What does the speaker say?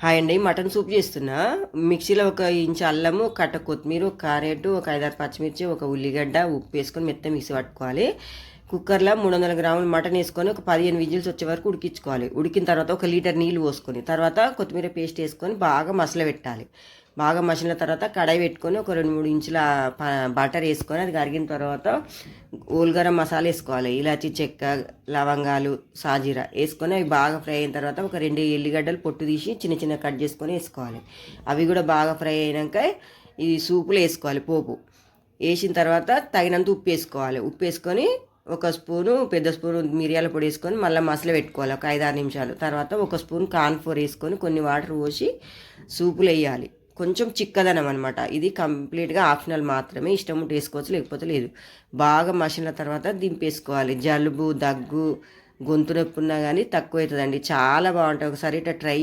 Hi అండి. Mutton soup చేస్తున్నా. మిక్సీలో ఒక ఇంచు అల్లము, కట్ట కొత్తిమీర, ఒక క్యారెట్, ఒక 5, 6 పచ్చిమిర్చి, ఒక ఉల్లిగడ్డ, ఉప్పు వేసుకొని మెత్త మిక్సీ పట్టుకోవాలి. కుక్కర్లో 300 గ్రాములు మటన్ వేసుకొని ఒక 15 విజిల్స్ వచ్చే వరకు ఉడికించుకోవాలి. ఉడికిన తర్వాత 1 లీటర్ నీళ్ళు పోసుకొని తర్వాత కొత్తిమీర పేస్ట్ వేసుకొని బాగా మసలబెట్టాలి. బాగా మసిలిన తర్వాత కడాయి పెట్టుకొని ఒక 2, 3 ఇంచుల బటర్ వేసుకొని అది కరిగిన తర్వాత గరం మసాలా వేసుకోవాలి. ఇలాచి చెక్క, లవంగాలు, సాజీరా వేసుకొని అవి బాగా ఫ్రై అయిన తర్వాత ఒక 2 ఎల్లిగడ్డలు పొట్టు తీసి చిన్న చిన్న కట్ చేసుకొని వేసుకోవాలి. అవి కూడా బాగా ఫ్రై అయినాక ఈ సూపులో వేసుకోవాలి. పోపు వేసిన తర్వాత తగినంత ఉప్పు వేసుకోవాలి. ఉప్పు వేసుకొని ఒక స్పూను పెద్ద స్పూను మిరియాల పొడి వేసుకొని మళ్ళీ మసలు పెట్టుకోవాలి ఒక 5, 6 నిమిషాలు. తర్వాత ఒక స్పూన్ కార్న్ఫ్లోర్ వేసుకొని కొన్ని వాటర్ పోసి సూపులు వేయాలి. కొంచెం చిక్కదనం అనమాట. ఇది కంప్లీట్గా ఆప్షనల్ మాత్రమే. ఇష్టం ఉంటే వేసుకోవచ్చు, లేకపోతే లేదు. బాగా మసిలిన తర్వాత దింపేసుకోవాలి. జలుబు, దగ్గు, గొంతు నొప్పి ఉన్నా కానీ తక్కువ అవుతుందండి. చాలా బాగుంటుంది. ఒకసారి ఇట్లా ట్రై